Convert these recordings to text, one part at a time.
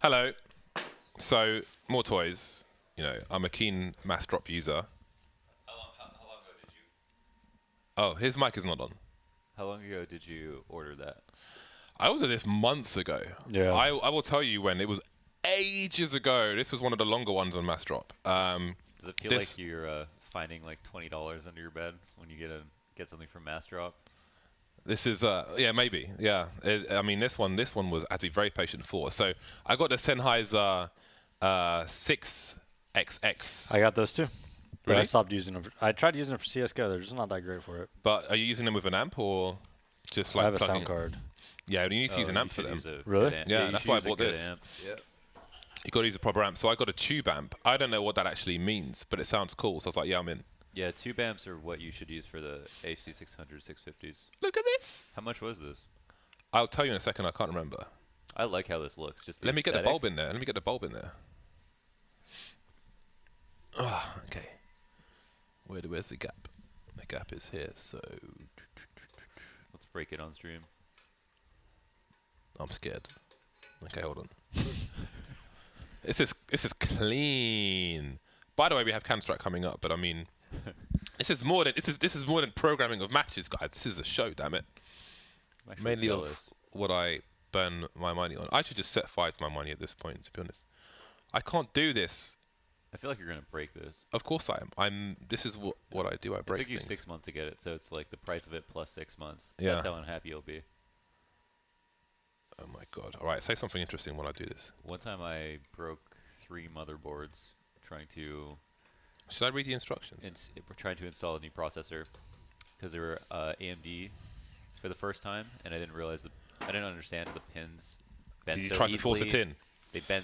Hello. So, more toys. You know, I'm a keen mass drop user. How long ago did you? Oh, his mic is not on. How long ago did you order that? I ordered this months ago. Yeah. I will tell you when. It was ages ago. This was one of the longer ones on mass drop. Does it feel this- like you're finding like $20 under your bed when you get something from Mass Drop? This is yeah, maybe, yeah. I mean, this one was I had to be very patient for. So I got the Sennheiser 6XX. I got those too. But I Really? stopped using them. I tried using them for CSGO. They're just not that great for it. But are you using them with an amp or just like I have a plugging sound it? card. Yeah, you need to use an you amp for should them. use a Really? good amp. Yeah, you that's should why I use a bought good this. amp. You got to use a proper amp. So I got a tube amp. I don't know what that actually means, but it sounds cool. So I was like, yeah, I'm in. Yeah, tube amps are what you should use for the HC600, 650s. Look at this. How much was this? I'll tell you in a second. I can't remember. I like how this looks. Just Let me get the aesthetic. bulb in there. Let me get the bulb in there. Ah, okay. Where's the gap? The gap is here. So Let's break it on stream. I'm scared. Okay, hold on. This is clean. By the way, we have Counter-Strike coming up, but I mean, this is more than programming of matches, guys. This is a show, damn it. I'm actually Mainly jealous. of what I burn my money on. I should just set fire to my money at this point, to be honest. I can't do this. I feel like you're gonna break this. Of course I am. This is what I do. I break It took you things. 6 months to get it, so it's like the price of it plus 6 months. Yeah. That's how unhappy you'll be. Oh my god. All right, say something interesting while I do this. One time I broke 3 motherboards trying to Should I read the instructions? trying to install a new processor because they were AMD for the first time, and I didn't understand the pins bend Did you so try to force easily. it in?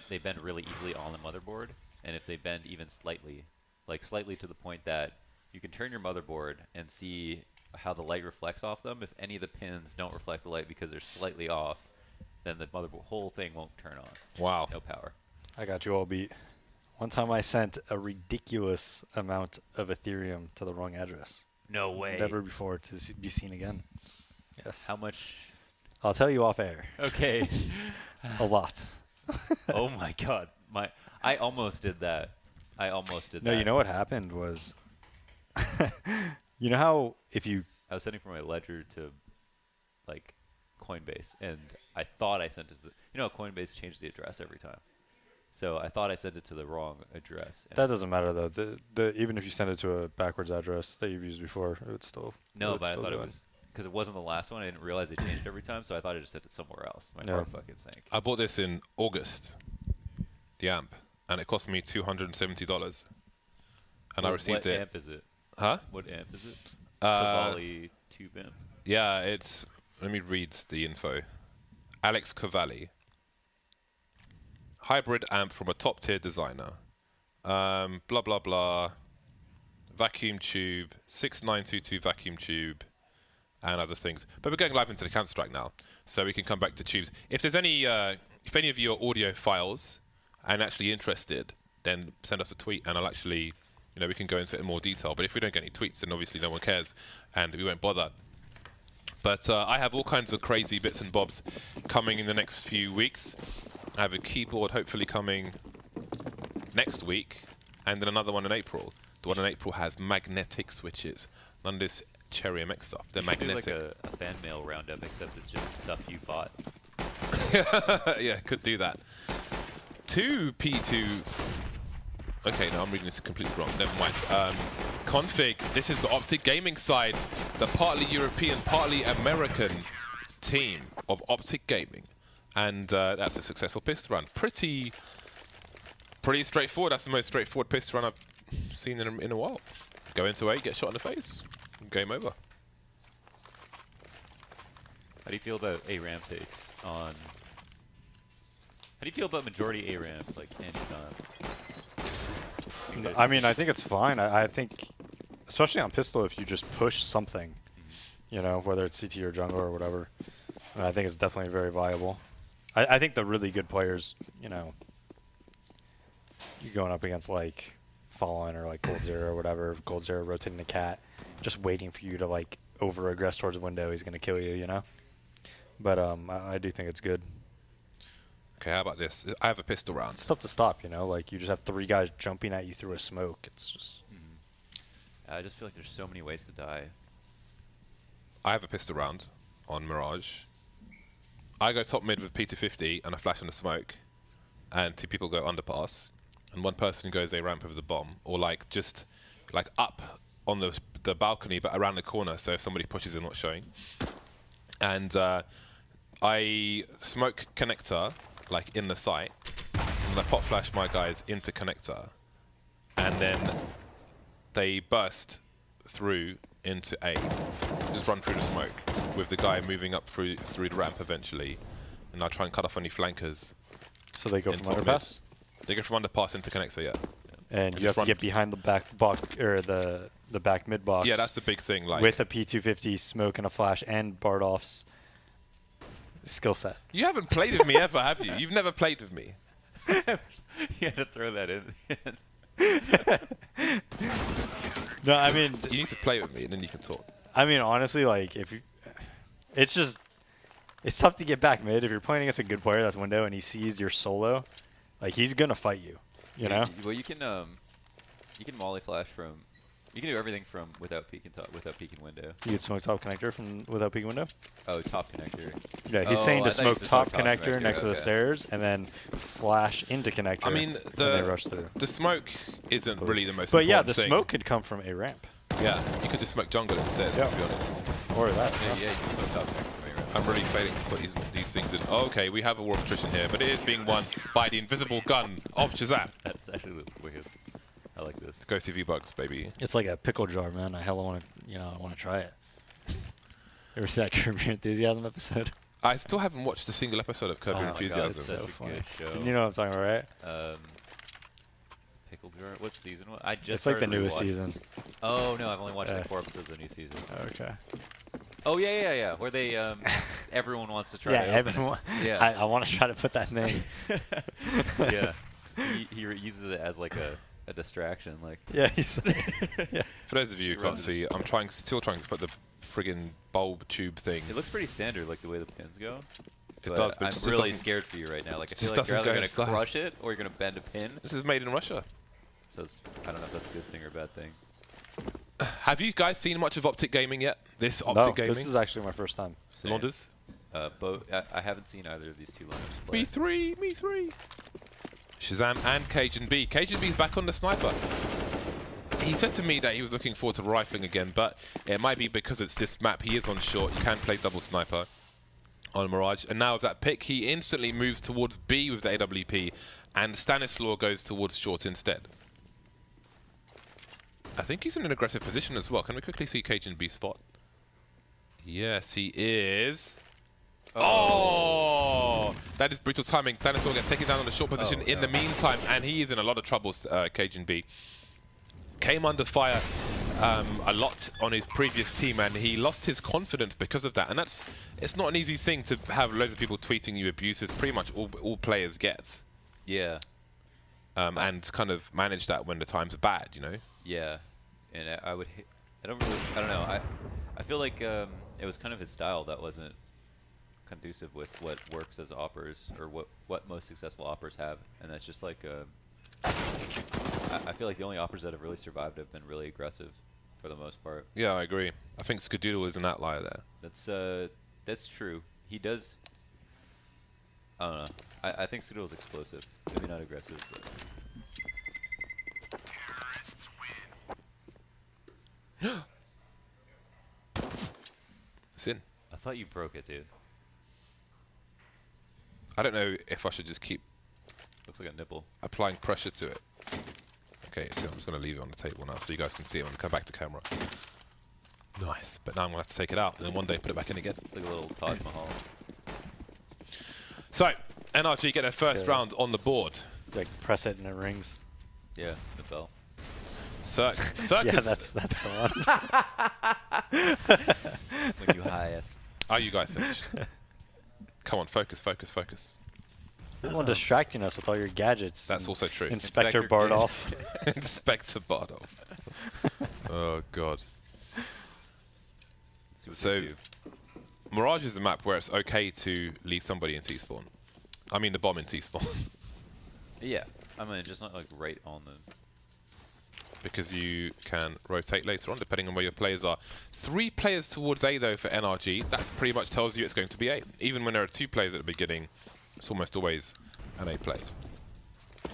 They bend really easily on the motherboard, and if they bend even slightly, like slightly to the point that you can turn your motherboard and see how the light reflects off them. If any of the pins don't reflect the light because they're slightly off, then the whole thing won't turn on. Wow. No power. I got you all beat. One time I sent a ridiculous amount of Ethereum to the wrong address. No way. Never before to be seen again. Yes. How much? I'll tell you off air. Okay. A lot. Oh my god. I almost did that. I almost did No, that. you know what happened was, you know how if you I was sending from my ledger to like Coinbase, and I thought I sent it to Coinbase changed the address every time. So I thought I sent it to the wrong address. and that doesn't matter though. The even if you send it to a backwards address that you've used before, it would still No, would but I still thought go it in. was because it wasn't the last one. I didn't realize it changed every time, so I thought I just sent it somewhere else. My Yeah. heart fucking sank. I bought this in August, the amp, and it cost me $270. And I received what it. amp is it? Huh? What amp is it? Uh, Cavalli tube amp. Yeah, it's. Let me read the info. Alex Cavalli. Hybrid amp from a top tier designer. Blah blah blah. Vacuum tube, 6922 vacuum tube, and other things. But we're going live into the Counter-Strike now, so we can come back to tubes. If there's any, if any of you are audiophiles and actually interested, then send us a tweet, and I'll actually, we can go into it in more detail. But if we don't get any tweets, then obviously no one cares, and we won't bother. But I have all kinds of crazy bits and bobs coming in the next few weeks. I have a keyboard hopefully coming next week, and then another one in April. The one in April has magnetic switches. None of this Cherry MX stuff. They're You should do magnetic. like a fan mail roundup, except it's just stuff you bought. Yeah, could do that. 2P2. Okay, no, I'm reading this completely wrong. Never mind. Config. This is the Optic Gaming side, the partly European, partly American team of Optic Gaming, and that's a successful pistol run. Pretty straightforward. That's the most straightforward pistol run I've seen in a while. Go into A, get shot in the face, game over. How do you feel about ARAM takes on? How do you feel about majority ARAM, like anytime? I mean, I think it's fine. I think, especially on pistol, if you just push something, whether it's CT or jungle or whatever, I think it's definitely very viable. I think the really good players, you're going up against like Fallen or like Gold Zero or whatever, Gold Zero rotating the cat, just waiting for you to like over-aggress towards the window, he's going to kill you, But I do think it's good. Okay, how about this? I have a pistol round. It's tough to stop, you know? Like, you just have 3 guys jumping at you through a smoke. It's just... I just feel like there's so many ways to die. I have a pistol round on Mirage. I go top mid with P250 and a flash and a smoke, and 2 people go underpass, and 1 person goes a ramp over the bomb, or like just like up on the balcony but around the corner, so if somebody pushes they're not showing. And I smoke connector like in the site, and I pop flash my guys into connector, and then they burst through into A. Just run through the smoke with the guy moving up through the ramp eventually, and I'll try and cut off any flankers. So they go in from top underpass? mid. They go from underpass into connector, yeah. And you just have to run get behind the back box, or the back mid box. Yeah, that's the big thing. Like with a P250 smoke and a flash and Bardoff's skill set. you haven't played with me ever, have you? You've never played with me. You had to throw that in. No, I mean, You need to play with me, and then you can talk. I mean, honestly, like if you, it's just, it's tough to get back mid if you're playing against a good player that's window and he sees your solo, like he's gonna fight you. You know? Well, you can molly flash from. You can do everything from without peeking window. You could smoke top connector from without peeking window. Oh, top connector. Yeah, he's Oh, saying I to thought you smoke said top top connector next to the okay. stairs and then flash into connector. I mean, and they rush the through. the smoke isn't really the most But yeah, important the thing. smoke could come from a ramp Yeah, you could just smoke jungle instead, Yeah. to be honest. or that. Yeah, you can smoke top connector. I'm really failing to put these things in. Oh, okay, we have a war of attrition here, but it is being won by the invisible gun of Shazam. That's actually wicked. I like this. Go CV bugs, baby. It's like a pickle jar, man. I hella want to, I want to try it. You ever see that Curb Your Enthusiasm episode? I still haven't watched a single episode of Curb Your Oh my God, Enthusiasm. it's so Such a funny. good show. You know what I'm talking about, right? Pickle jar. What season? I just. It's like the started newest rewatching. season. Oh no, I've only watched like 4 episodes of the new season. Okay. Oh yeah. Where they everyone wants to try. Yeah, to open it. everyone. Yeah. I want to try to put that name. Yeah. He uses it as like a distraction, like. Yeah, he's. Yeah. For those of you who can't Runs. see, I'm still trying to put the friggin' bulb tube thing. It looks pretty standard, like the way the pins go. It But does, but it I'm just really doesn't- scared for you right now. Like I feel just like you're doesn't either go gonna inside. crush it or you're gonna bend a pin. This is made in Russia. So I don't know if that's a good thing or a bad thing. Have you guys seen much of Optic Gaming yet? This No, Optic Gaming? this is actually my first time. Same. Launders? Both. I haven't seen either of these two lineups play. Me three. Shazam and Cajun B. Cajun B's back on the sniper. He said to me that he was looking forward to rifling again, but it might be because it's this map. He is on short. You can play double sniper on Mirage. And now with that pick, he instantly moves towards B with the AWP, and Stanislaw goes towards short instead. I think he's in an aggressive position as well. Can we quickly see Cajun B spot? Yes, he is. Oh, that is brutal timing. Stanislaw gets taken down on the short position in the meantime, and he is in a lot of trouble, Cajun B. Came under fire a lot on his previous team, and he lost his confidence because of that. And it's not an easy thing to have loads of people tweeting you abuses. Pretty much all players get. Yeah. And kind of manage that when the times are bad, you know? Yeah. And I don't know. I feel like it was kind of his style that wasn't conducive with what works as operas, or what most successful operas have. And that's just like I feel like the only operas that have really survived have been really aggressive for the most part. Yeah, I agree. I think Skadoodle is an outlier there. That's true. He does. I don't know. I think Skadoodle's explosive. Maybe not aggressive, but. It's in. I thought you broke it, dude. I don't know if I should just keep Looks like a nipple. applying pressure to it. Okay, so I'm just going to leave it on the table now so you guys can see it when we come back to camera. Nice. But now I'm going to have to take it out and then one day put it back in again. It's like a little Taj Mahal. So, NRG get their first Okay. round on the board. Like press it and it rings. Yeah, the bell. Circus. Yeah, that's the one. When you highest. Are you guys finished? Come on, focus. You're the one distracting us with all your gadgets. That's also true. Inspector Inspector Bardoff. Inspector Bardov. Oh, God. Let's see what So- they do. Mirage is a map where it's okay to leave somebody in T-spawn. I mean the bomb in T-spawn. Yeah, I mean just not like right on the. Because you can rotate later on depending on where your players are. 3 players towards A though for NRG. That pretty much tells you it's going to be A. Even when there are 2 players at the beginning, it's almost always an A play.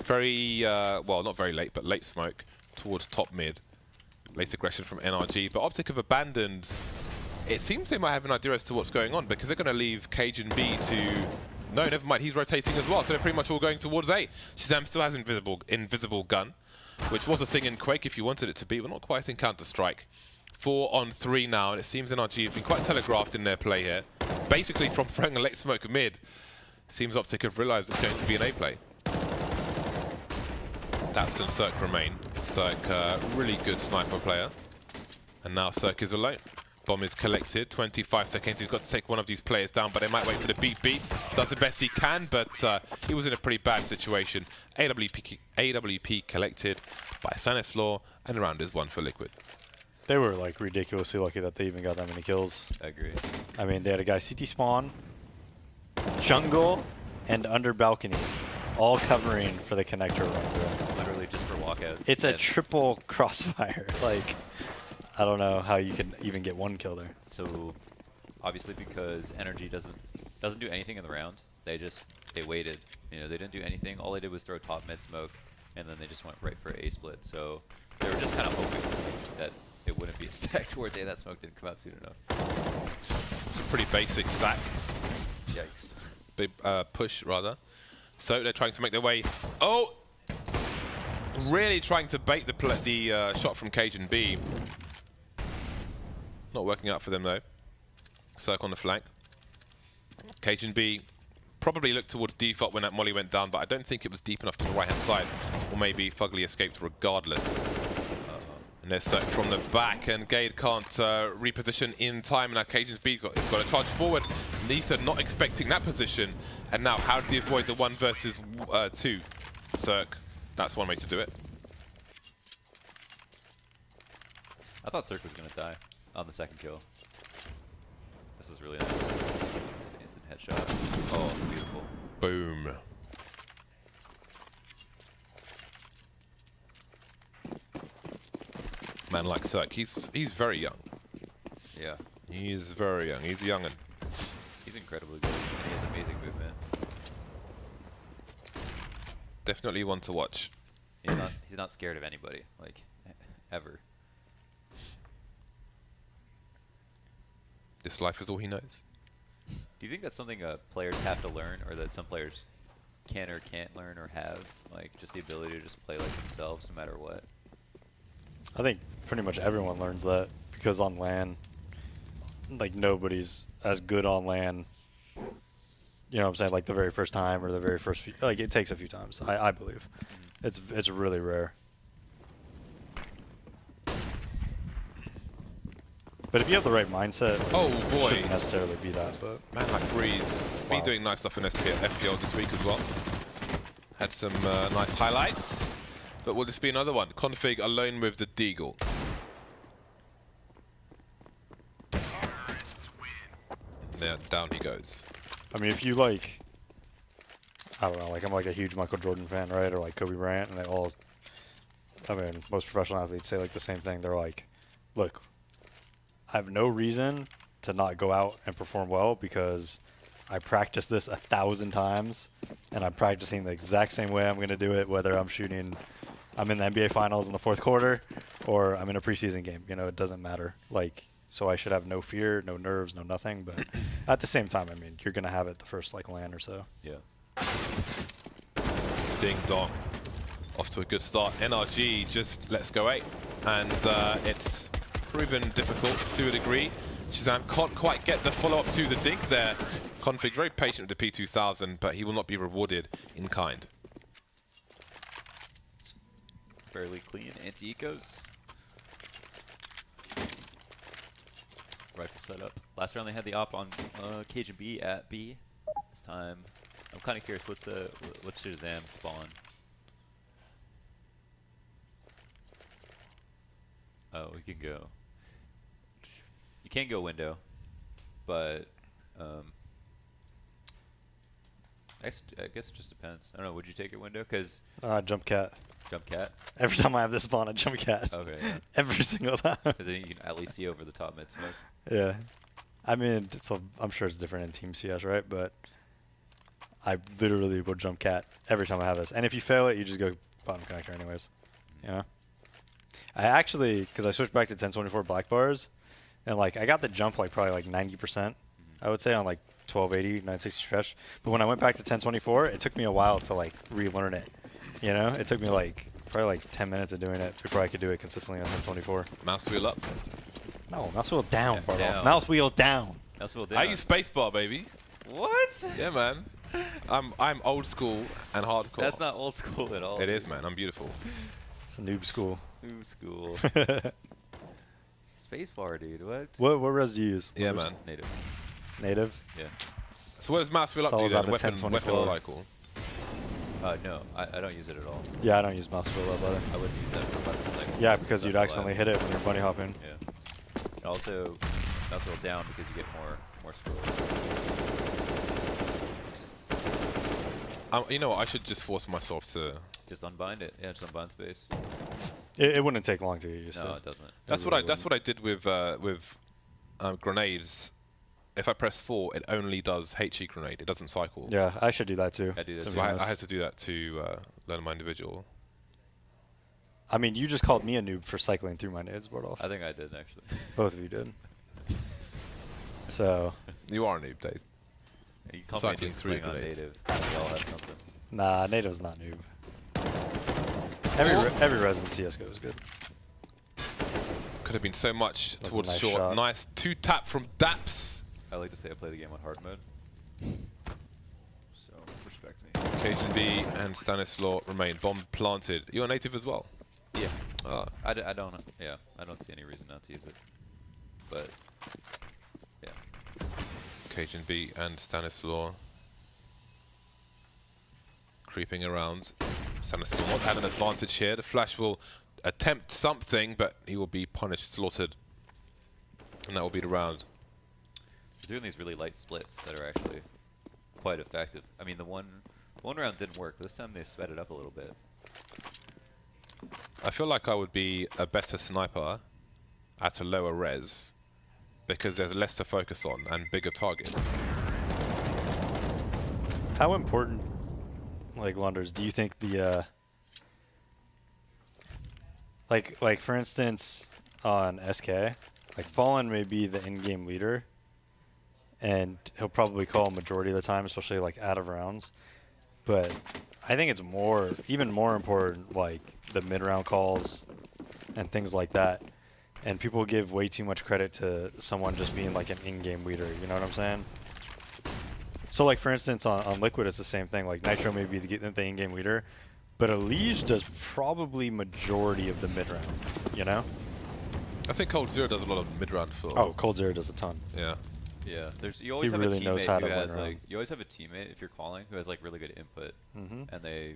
Very, well, not very late, but late smoke towards top mid. Late aggression from NRG, but Optic have abandoned. It seems they might have an idea as to what's going on because they're going to leave Cajun B to. No, never mind. He's rotating as well, so they're pretty much all going towards A. Shazam still has invisible gun, which was a thing in Quake if you wanted it to be, but not quite in Counter-Strike. 4 on 3 now, and it seems NRG have been quite telegraphed in their play here. Basically, from throwing a late smoke mid, seems Optic have realised it's going to be an A play. Daps and Cirque remain. Cirque, really good sniper player. And now Cirque is alone. Bomb is collected, 25 seconds. He's got to take one of these players down, but they might wait for the beat. Does the best he can, but he was in a pretty bad situation. AWP collected by Stanislaw, and the round is 1 for Liquid. They were like ridiculously lucky that they even got that many kills. I agree. I mean, they had a guy CT spawn, jungle, and under balcony, all covering for the connector run through. Literally just for walkouts. It's a triple crossfire. Like, I don't know how you can even get 1 kill there. So, obviously, because NRG doesn't do anything in the round, they waited. You know, they didn't do anything. All they did was throw top mid smoke, and then they just went right for A split. So they were just kind of hoping that it wouldn't be a stack towards A. That smoke didn't come out soon enough. It's a pretty basic stack. Yikes. Big push, rather. So they're trying to make their way. Oh! Really trying to bait the shot from Cajun B. Not working out for them, though. Cirque on the flank. Cajun B probably looked towards default when that molly went down, but I don't think it was deep enough to the right-hand side. Or maybe Fugly escaped regardless. And there's Cirque from the back, and Gade can't reposition in time. Now Cajun B's got to charge forward. Neither not expecting that position. And now how does he avoid the 1 versus 2? Cirque, that's one way to do it. I thought Cirque was going to die on the 2nd kill. This is really nice. This instant headshot. Oh, it's beautiful. Boom. Man like Cirque, he's very young. Yeah. He's very young. He's a young'un. He's incredibly good, and he has amazing movement. Definitely one to watch. He's not scared of anybody, like, ever. This life is all he knows. Do you think that's something players have to learn, or that some players can or can't learn or have? Like, just the ability to just play like themselves no matter what? I think pretty much everyone learns that, because on LAN, like, nobody's as good on LAN, you know what I'm saying, like the very first time or the very first few, like, it takes a few times, I believe. It's really rare. But if you have the right mindset, Oh it boy. shouldn't necessarily be that, but Man like Breeze. Wow. Been doing nice stuff in FPL this week as well. Had some nice highlights. But will this be another one? Config alone with the Deagle. Yeah, down he goes. I mean, if you like, I don't know, like, I'm like a huge Michael Jordan fan, right? Or like Kobe Bryant, and they all, I mean, most professional athletes say like the same thing. They're like, look, I have no reason to not go out and perform well because I practice this 1,000 times, and I'm practicing the exact same way I'm going to do it, whether I'm in the NBA Finals in the 4th quarter, or I'm in a preseason game. You know, it doesn't matter. Like, so I should have no fear, no nerves, no nothing. But at the same time, I mean, you're going to have it the first, like, LAN or so. Yeah. Ding dong. Off to a good start. NRG just lets go 8. And it's proven difficult to a degree. Shazam can't quite get the follow-up to the dink there. Config very patient with the P2000, but he will not be rewarded in kind. Fairly clean anti-ecos. Rifle setup. Last round they had the op on Cajun B at B. This time, I'm kind of curious, what's Shazam spawn? Oh, we can go. You can't go window, but I guess it just depends. I don't know. Would you take your window? Because Jump cat. jump cat. Every time I have this spawn, I jump cat. Okay. Yeah. Every single time. Because then you can at least see over the top mid smoke. Yeah. I mean, I'm sure it's different in Team CS, right? But I literally will jump cat every time I have this. And if you fail it, you just go bottom connector anyways. You know? I actually, because I switched back to 1024 black bars, and like I got the jump like probably like 90%, I would say, on like 1280, 960 stretch. But when I went back to 1024, it took me a while to like relearn it. You know? It took me like probably like 10 minutes of doing it before I could do it consistently on 1024. Mouse wheel up. No, mouse wheel down, Yeah, Bartolf. down. Mouse wheel down. That's what I use spacebar, baby. What? Yeah, man. I'm old school and hardcore. That's not old school at all. It is, man. I'm beautiful. It's a noob school. New school. Spacebar, dude. What? What res do you use? Yeah, What res- man. Native. Native? Yeah. So what does mouse wheel up It's all do about then? the Weapon 1024. cycle. No, I don't use it at all. Yeah, I don't use mouse wheel up either. I wouldn't use that for weapons. Like, Yeah, because you'd accidentally hit it when you're bunny hopping. Yeah. And also, mouse wheel down because you get more scroll. You know what? I should just force myself to. Just unbind it. Yeah, just unbind space. It wouldn't take long to get used No, to. it doesn't. That's really what I did with grenades. If I press 4, it only does HE grenade. It doesn't cycle. Yeah, I should do that too. I do this to So be I honest. had to do that to learn my individual. I mean, you just called me a noob for cycling through my nades, Bordolf. I think I did actually. Both of you did. So, You are a noob, Dave. You called me Cycling just through playing on grenades. native. We all have something. nah, native's not noob. Every res in CSGO is good. Could have been so much That's a towards nice short. shot. Nice 2-tap from Daps. I like to say I play the game on hard mode. So respect me. Cajun B and Stanislaw remain. Bomb planted. You're a native as well. Yeah. Oh. I don't. Yeah. I don't see any reason not to use it. But yeah. Cajun B and Stanislaw creeping around. Stanislaw not had an advantage here. The Flash will attempt something, but he will be punished, slaughtered. And that will be the round. They're doing these really light splits that are actually quite effective. I mean, the one round didn't work. This time they sped it up a little bit. I feel like I would be a better sniper at a lower res because there's less to focus on and bigger targets. How important, like Lunders, do you think the like for instance on SK, like Fallen may be the in-game leader, and he'll probably call a majority of the time, especially like out of rounds. But I think it's even more important, like the mid-round calls and things like that. And people give way too much credit to someone just being like an in-game leader. You know what I'm saying? So like for instance on Liquid, it's the same thing. Like Nitro may be the in-game leader, but Elige does probably majority of the mid-round. You know? I think Cold Zero does a lot of mid-round for. Oh, Cold Zero does a ton. Yeah. Yeah, you always have really a knows teammate how who to win has round. like you always have a teammate if you're calling who has like really good input, Mm-hmm. and they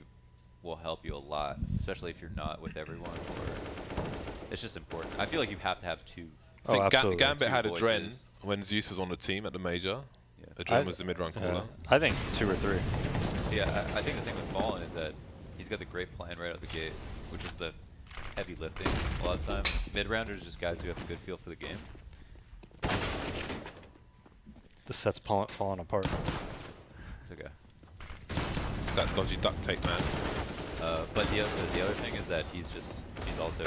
will help you a lot, especially if you're not with everyone. Or it's just important. I feel like you have to have two. I think absolutely. Gambit Two had a Dren voices. when Zeus was on the team at the major. Yeah. Adren was the mid-round caller. I think 2 or 3. See, I think the thing with Fallen is that he's got the great plan right out the gate, which is the heavy lifting a lot of times. Mid-rounders are just guys who have a good feel for the game. The set's falling apart. It's okay. It's that dodgy duct tape, man. But the other thing is that he's also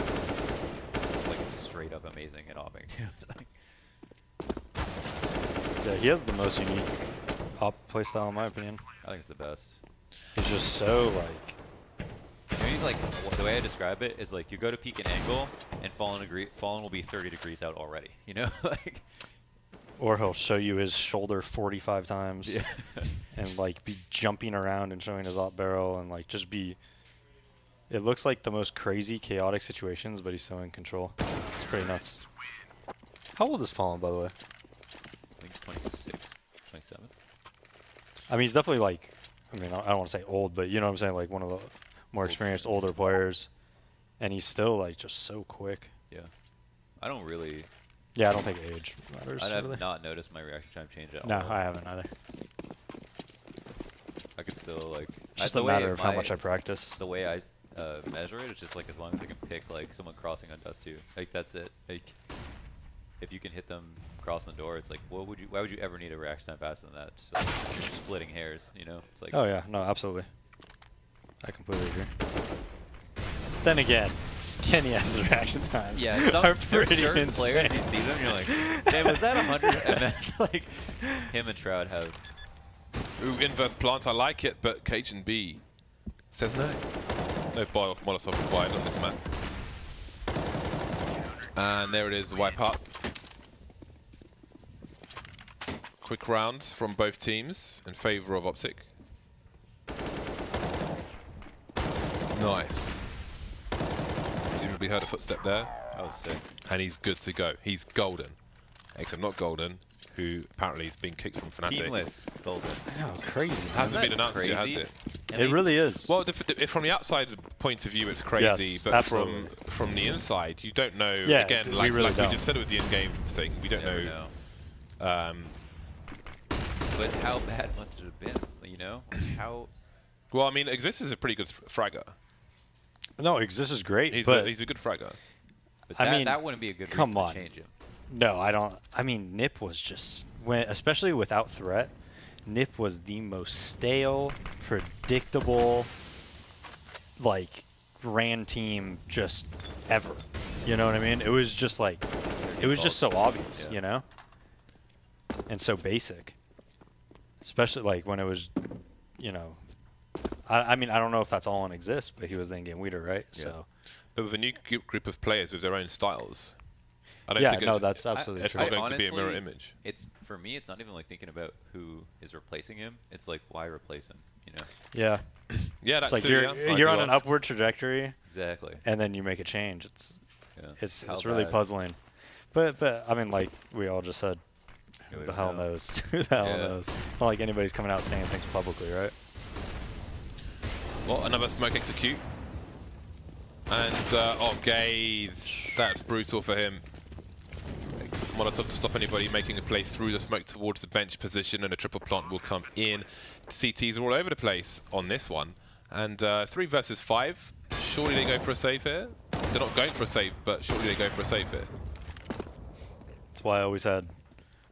like straight up amazing at opping too. Yeah, he has the most unique op playstyle in my opinion. I think it's the best. He's just so like. You know, he's like the way I describe it is like you go to peek an angle and Fallen will be 30 degrees out already. You know, like. Or he'll show you his shoulder 45 times. Yeah. And like be jumping around and showing his op barrel and like just be. It looks like the most crazy, chaotic situations, but he's so in control. It's pretty nuts. How old is Fallen, by the way? I think he's 26, 27. I mean, he's definitely like. I mean, I don't want to say old, but you know what I'm saying, like one of the more experienced, older players, and he's still like just so quick. Yeah. I don't really. Yeah, I don't think age matters. I have really. not noticed my reaction time change at all. No, I haven't either. I could so like It's just the a way matter of how much I practice. The way I measure it is just like as long as I can pick like someone crossing on dust 2, like that's it. Like if you can hit them crossing the door, it's like why would you ever need a reaction time faster than that? Just like splitting hairs, you know? It's like Oh yeah, no, absolutely. I completely agree. Then again, Kenny has reaction times. yeah, are for pretty certain insane. players you see them, you're like, man, was that 100? And that's like him and Shroud have. Ooh, inverse plant, I like it, but Cajun B says no. No buy off Molotov required on this map. And there it is, the wipe up. Quick rounds from both teams in favor of Optic. Nice. Presumably heard a footstep there. That was sick. And he's good to go. He's golden. Except not golden, who apparently is being kicked from Fnatic. Teamless golden. I know, crazy. Hasn't Isn't been that announced yet, has crazy? it? And It really is. Well, from the outside point of view, it's crazy, Yes, but absolutely. from the inside, you don't know. Yeah, again, we like, really like we don't. just said with the in-game thing, we don't never know. know. But how bad must it have been? You know, how? Well, I mean, Exist is a pretty good fragger. No, Exist is great, He's but a good fragger. But I that, mean, that wouldn't be a good come reason on. to change him. no, I don't. I mean, Nip was just especially without threat. Nip was the most stale, predictable, like ran team just ever. You know what I mean? It was just like, it was just so obvious, Yeah. you know, and so basic. Especially like when it was, you know, I mean, I don't know if that's all on Exist, but he was the in-game leader, right? Yeah. So But with a new group of players with their own styles, I don't yeah, think no, it's, that's absolutely it's true. not going to be a mirror honestly- image. It's for me. It's not even like thinking about who is replacing him. It's like why replace him? You know? Yeah, Yeah, it's that's like too, you're yeah. you're I on do an ask. upward trajectory, Exactly. and then you make a change. It's Yeah. it's How really bad? puzzling. But I mean, like we all just said, Who who would the hell know? knows? Who the hell Yeah. knows? It's not like anybody's coming out saying things publicly, right? Well, another smoke execute. And, oh, Gaze. That's brutal for him. Molotov to stop anybody making a play through the smoke towards the bench position, and a triple plant will come in. CTs are all over the place on this one. And 3 versus 5. Surely they go for a save here? They're not going for a save, but surely they go for a save here. That's why I always had,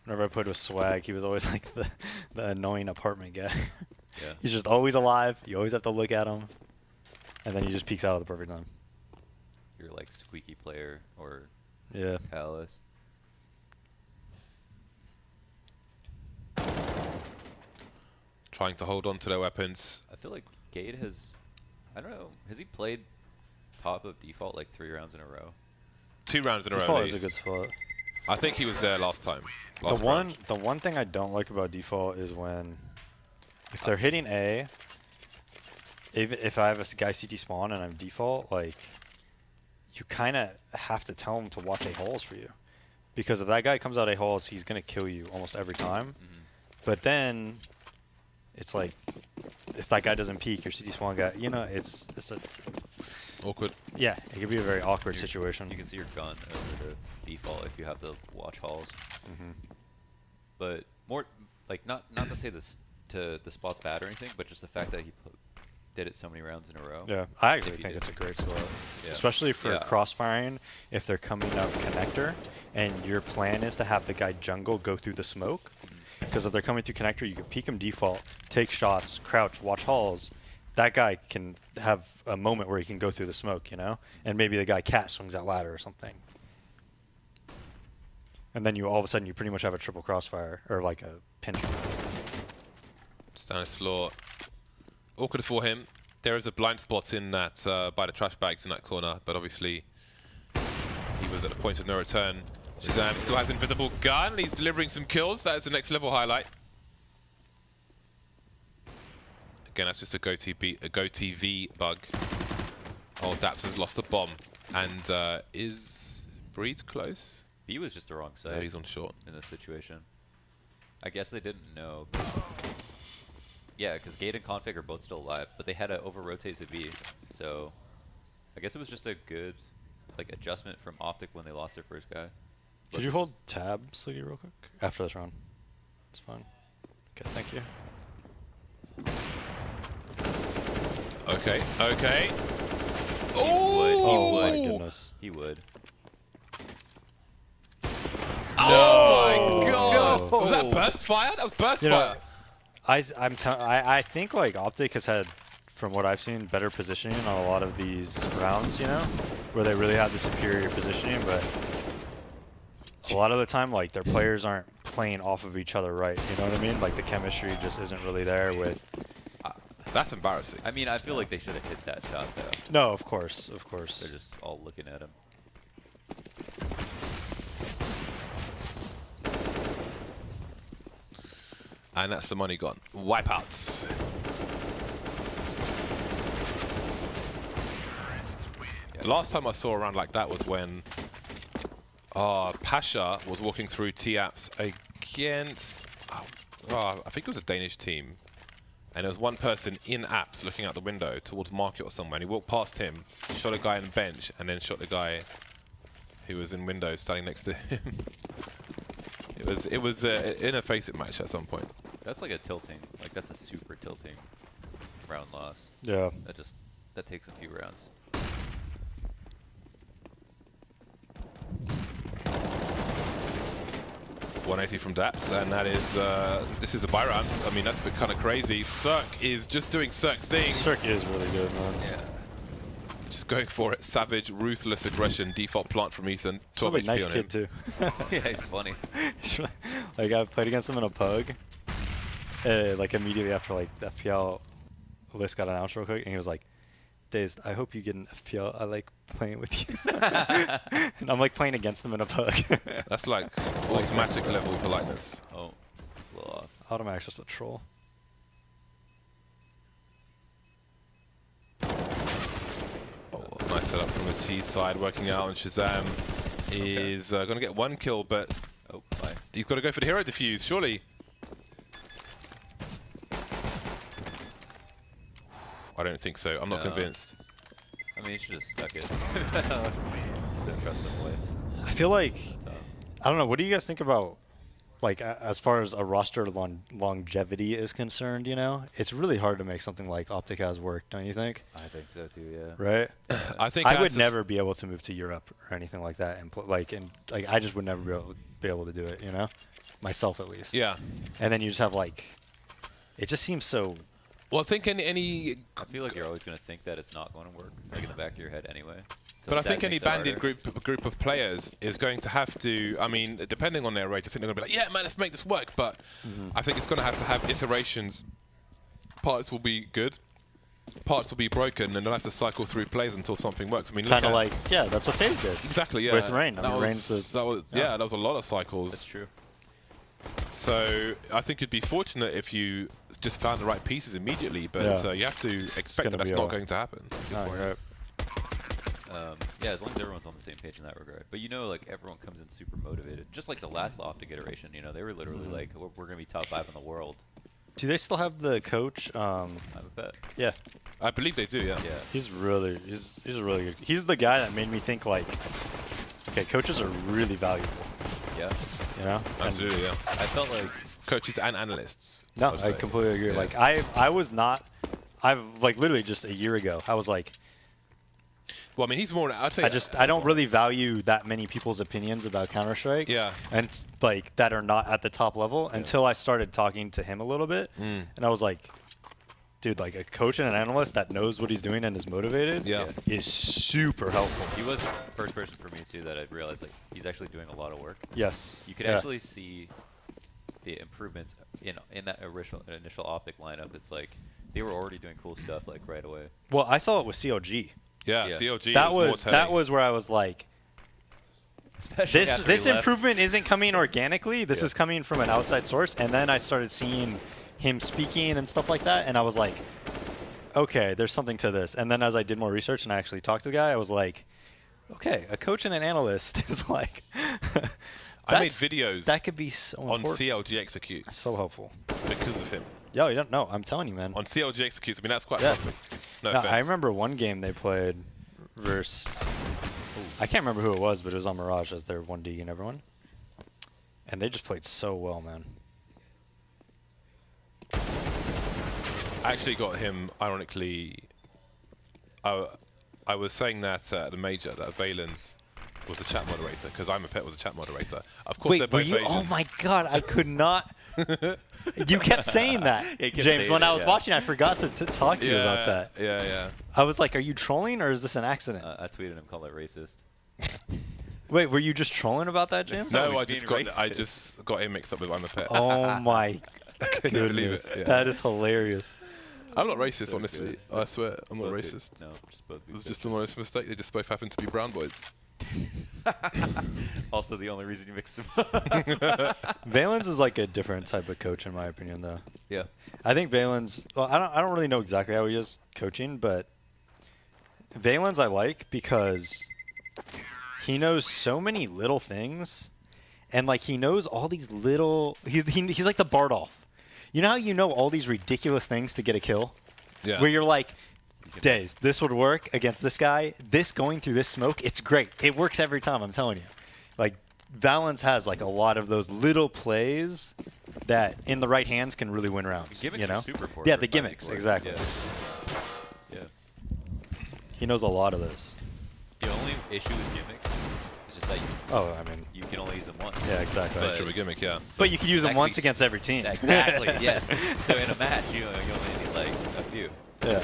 whenever I played with Swag, he was always like the annoying apartment guy. Yeah. He's just always alive. You always have to look at him, and then he just peeks out at the perfect time. You're like squeaky player or Yeah. Palace. Trying to hold on to their weapons. I feel like Gade has. I don't know. Has he played top of default like 3 rounds in a row? 2 rounds in a row. Default at is a good least. spot. I think he was there last time. The Last round. one thing I don't like about default is when, if they're hitting A, if I have a guy CT spawn and I'm default, like, you kind of have to tell him to watch A holes for you, because if that guy comes out A holes, he's gonna kill you almost every time. But then, it's like, if that guy doesn't peek, your CT spawn guy, you know, it's a Awkward. yeah, it could be a very awkward You- situation. You can see your gun over the default if you have the watch halls. But more like not to say this to the spot's bad or anything, but just the fact that he did it so many rounds in a row. Yeah, I actually If you think did. it's a great spot, Yeah. especially for Yeah. crossfiring. If they're coming up connector, and your plan is to have the guy jungle go through the smoke, because if they're coming through connector, you can peek him default, take shots, crouch, watch halls. That guy can have a moment where he can go through the smoke, you know, and maybe the guy cat swings that ladder or something, and then you all of a sudden you pretty much have a triple crossfire or like a pinch. Stanislaw, awkward for him. There is a blind spot in that by the trash bags in that corner, but obviously he was at the point of no return. Shazam still has invisible gun. He's delivering some kills. That is the next level highlight. Again, that's just a GoTV bug. Oh, Daps has lost the bomb, and is Breeds close? B was just the wrong side Yeah, he's on short. in this situation. I guess they didn't know. Yeah, because Gate and Config are both still alive, but they had to over-rotate to B. So I guess it was just a good like adjustment from Optic when they lost their first guy. Could you hold tab, Sliggy, real quick after this round? It's fine. Okay, thank you. Okay. Okay. He would. Oh my He would. goodness. He would. Oh my god! No. Was that burst fire? That was burst You know, fire. I think like Optic has had, from what I've seen, better positioning on a lot of these rounds, you know, where they really have the superior positioning, but a lot of the time, like, their players aren't playing off of each other right, you know what I mean? Like, the chemistry just isn't really there with... That's embarrassing. I mean, I feel like they should have hit that shot, though. No, of course, of course. They're just all looking at him. And that's the money gone. Wipeouts. The last time I saw a round like that was when Pasha was walking through T-Apps against, I think it was a Danish team. And there was one person in apps looking out the window towards market or somewhere, and he walked past him, shot a guy in the bench, and then shot the guy who was in windows standing next to him. It was in a face-it match at some point. That's like a tilting. Like, that's a super tilting round loss. Yeah. That takes a few rounds. .180 from Daps, and that is, this is a buy round. I mean, that's kind of crazy. Cirque is just doing Cirque's thing. Cirque is really good, man. Yeah. Just going for it. Savage, ruthless aggression, default plant from Ethan. 12 Really HP nice on kid, him. too. Yeah, he's funny. Like, I played against him in a pug, like, immediately after, like, the FPL list got announced real quick, and he was like, Dazed, I hope you get an FPL. I like playing with you. And I'm, like, playing against him in a pug. That's like automatic level politeness. Oh, a little off. Automatic's just a troll. Nice setup from the T side, working out, and Shazam is going to get one kill, but Oh, bye. he's got to go for the hero defuse, surely. I don't think so. I'm not No. convinced. I mean, he should have stuck it. Still trust the voice. I feel like, Tough. I don't know, what do you guys think about, like, as far as a roster longevity is concerned, you know? It's really hard to make something like Optic has work, don't you think? I think so too, yeah. Right? I think I would as never be able to move to Europe or anything like that, and I just would never be able to do it, you know? Myself, at least. Yeah. And then you just have, like, it just seems so... Well, I think any I feel like you're always going to think that it's not going to work, like in the back of your head anyway. So But I that think any makes it banded harder. group of players is going to have to, I mean, depending on their rate, I think they're going to be like, yeah, man, let's make this work. But I think it's going to have iterations. Parts will be good, parts will be broken, and they'll have to cycle through plays until something works. I mean, look Kind of at- like, yeah, that's what FaZe did. exactly, yeah. with Rain. I That mean, was, Rain's the- that was, yeah. that was a lot of cycles. That's true. So I think you'd be fortunate if you just found the right pieces immediately, but Yeah. you have to expect gonna that that's be not a- going to happen. No, you're right. Yeah, as long as everyone's on the same page in that regard. But you know, like, everyone comes in super motivated. Just like the last Optic iteration, you know, they were literally like, we're going to be top 5 in the world. Do they still have the coach? I have a bet. Yeah. I believe they do, yeah. Yeah. He's a really good. He's the guy that made me think like, okay, coaches are really valuable. Yeah. You know? And- Absolutely, yeah. I felt like Coaches and analysts. No, would I say. completely agree. Yeah. Like I was not. I've like literally just a year ago. I was like, Well, I mean, he's more. I'd say. I don't really value that many people's opinions about Counter-Strike. Yeah. And like that are not at the top level until I started talking to him a little bit, and I was like, dude, like a coach and an analyst that knows what he's doing and is motivated Yeah. is super helpful. he was the first person for me too that I realized like he's actually doing a lot of work. Yes. You could Yeah. actually see the improvements in that initial Optic lineup. It's like they were already doing cool stuff like right away. Well, I saw it with CLG. Yeah, Yeah. CLG. That more was telling. where I was like, Especially this after he left. improvement isn't coming organically. This Yeah. is coming from an outside source. And then I started seeing him speaking and stuff like that, and I was like, okay, there's something to this. And then as I did more research and I actually talked to the guy, I was like, okay, a coach and an analyst is like, I made that's- videos that could be so on important. CLG Executes So helpful. because of him. Yo, you don't know. I'm telling you, man. On CLG Executes, I mean, that's quite Yeah. something. No No, offense. I remember one game they played versus, I can't remember who it was, but it was on Mirage as their 1D and everyone. And they just played so well, man. I actually got him, ironically, I was saying that at the major that Valens was a chat moderator because I'm a pet was a chat moderator. Of course, they're Wait, were both you? Asian. Oh my God, I could not. You kept saying that, Yeah, he kept James. saying When it, I was yeah. watching, I forgot to talk to you about that. Yeah. I was like, are you trolling or is this an accident? I tweeted him, called it racist. Wait, were you just trolling about that, James? No, he's I just being got I racist. just got him mixed up with I'm a pet. Oh my Can you believe goodness, it? Yeah. that is hilarious. I'm not racist, So honestly. good. I swear, I'm not Both racist. No, just both. It was just an honest mistake. They just both happen to be brown boys. Also, the only reason you mixed them up. Valens is like a different type of coach, in my opinion, though. Yeah. I think Valens. Well, I don't really know exactly how he is coaching, but Valens I like because he knows so many little things, and like he knows all these little. He's like the Bardolph. You know how you know all these ridiculous things to get a kill, Yeah. where you're like, Days, this would work against this guy. This going through this smoke, it's great. It works every time. I'm telling you. Like Valens has like a lot of those little plays that in the right hands can really win rounds. Gimmicks you know? are super important Yeah, for the fighting gimmicks, for it. exactly. Yeah. He knows a lot of those. The only issue with gimmicks is just that Oh, I mean, you can only use them once. yeah, exactly. But- True, a gimmick, yeah. But you could use them That could once be- against every team. Exactly. Yes. So in a match, you only need like a few. Yeah.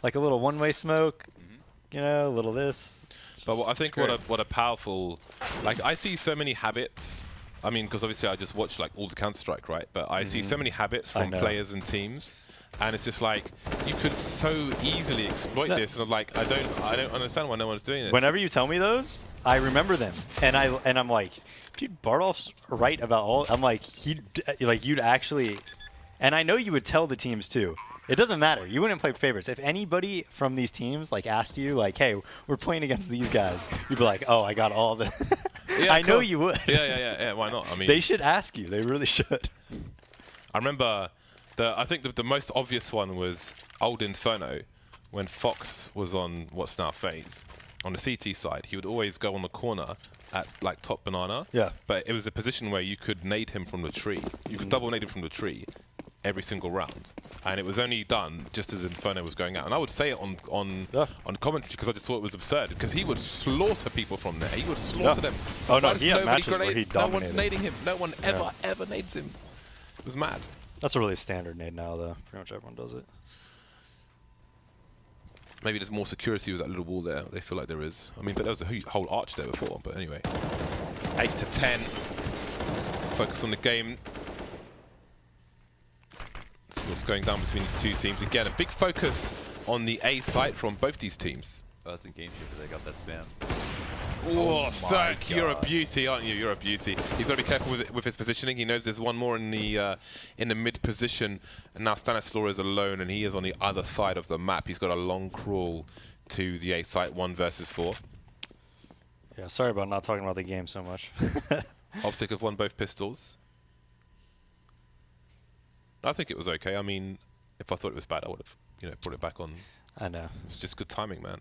Like a little one-way smoke, Mm-hmm. you know, a little this. But what, I It's think great. what a powerful, like I see so many habits. I mean, because obviously I just watch like all the Counter-Strike, right? But I see so many habits I from know. players and teams, and it's just like you could so easily exploit No. this. And I'm like, I don't understand why no one's doing this. Whenever you tell me those, I remember them, and I'm like, dude, Bardolph's right about all. I'm like, you'd actually, and I know you would tell the teams too. It doesn't matter. You wouldn't play favorites. If anybody from these teams like asked you, like, hey, we're playing against these guys, you'd be like, oh, I got all the. Yeah, I of know course. you would. Yeah. Why not? I mean, They should ask you. They really should. I remember I think the most obvious one was old Inferno when Fox was on what's now FaZe. On the CT side, he would always go on the corner at like top banana. Yeah. But it was a position where you could nade him from the tree. You could double nade him from the tree every single round. And it was only done just as Inferno was going out. And I would say it on commentary because I just thought it was absurd. Because he would slaughter people from there. He would slaughter them. Oh, no, Sometimes he had nobody matches where grenade- he No one's dominated. nading him. No one ever nades him. It was mad. That's a really standard nade now, though. Pretty much everyone does it. Maybe there's more security with that little wall there. They feel like there is. I mean, but there was a whole arch there before. But anyway, 8 to 10. Focus on the game. See what's going down between these two teams. Again, a big focus on the A site from both these teams. Oh, that's a game shifter. They got that spam. Oh, my Cirque, you're a God. beauty, aren't you? You're a beauty. He's got to be careful with his positioning. He knows there's one more in the mid position, and now Stanislaw is alone, and he is on the other side of the map. He's got a long crawl to the A site, 1 versus 4. Yeah, sorry about not talking about the game so much. Optic have won both pistols. I think it was okay. I mean, if I thought it was bad, I would have, brought it back on. I know. It's just good timing, man.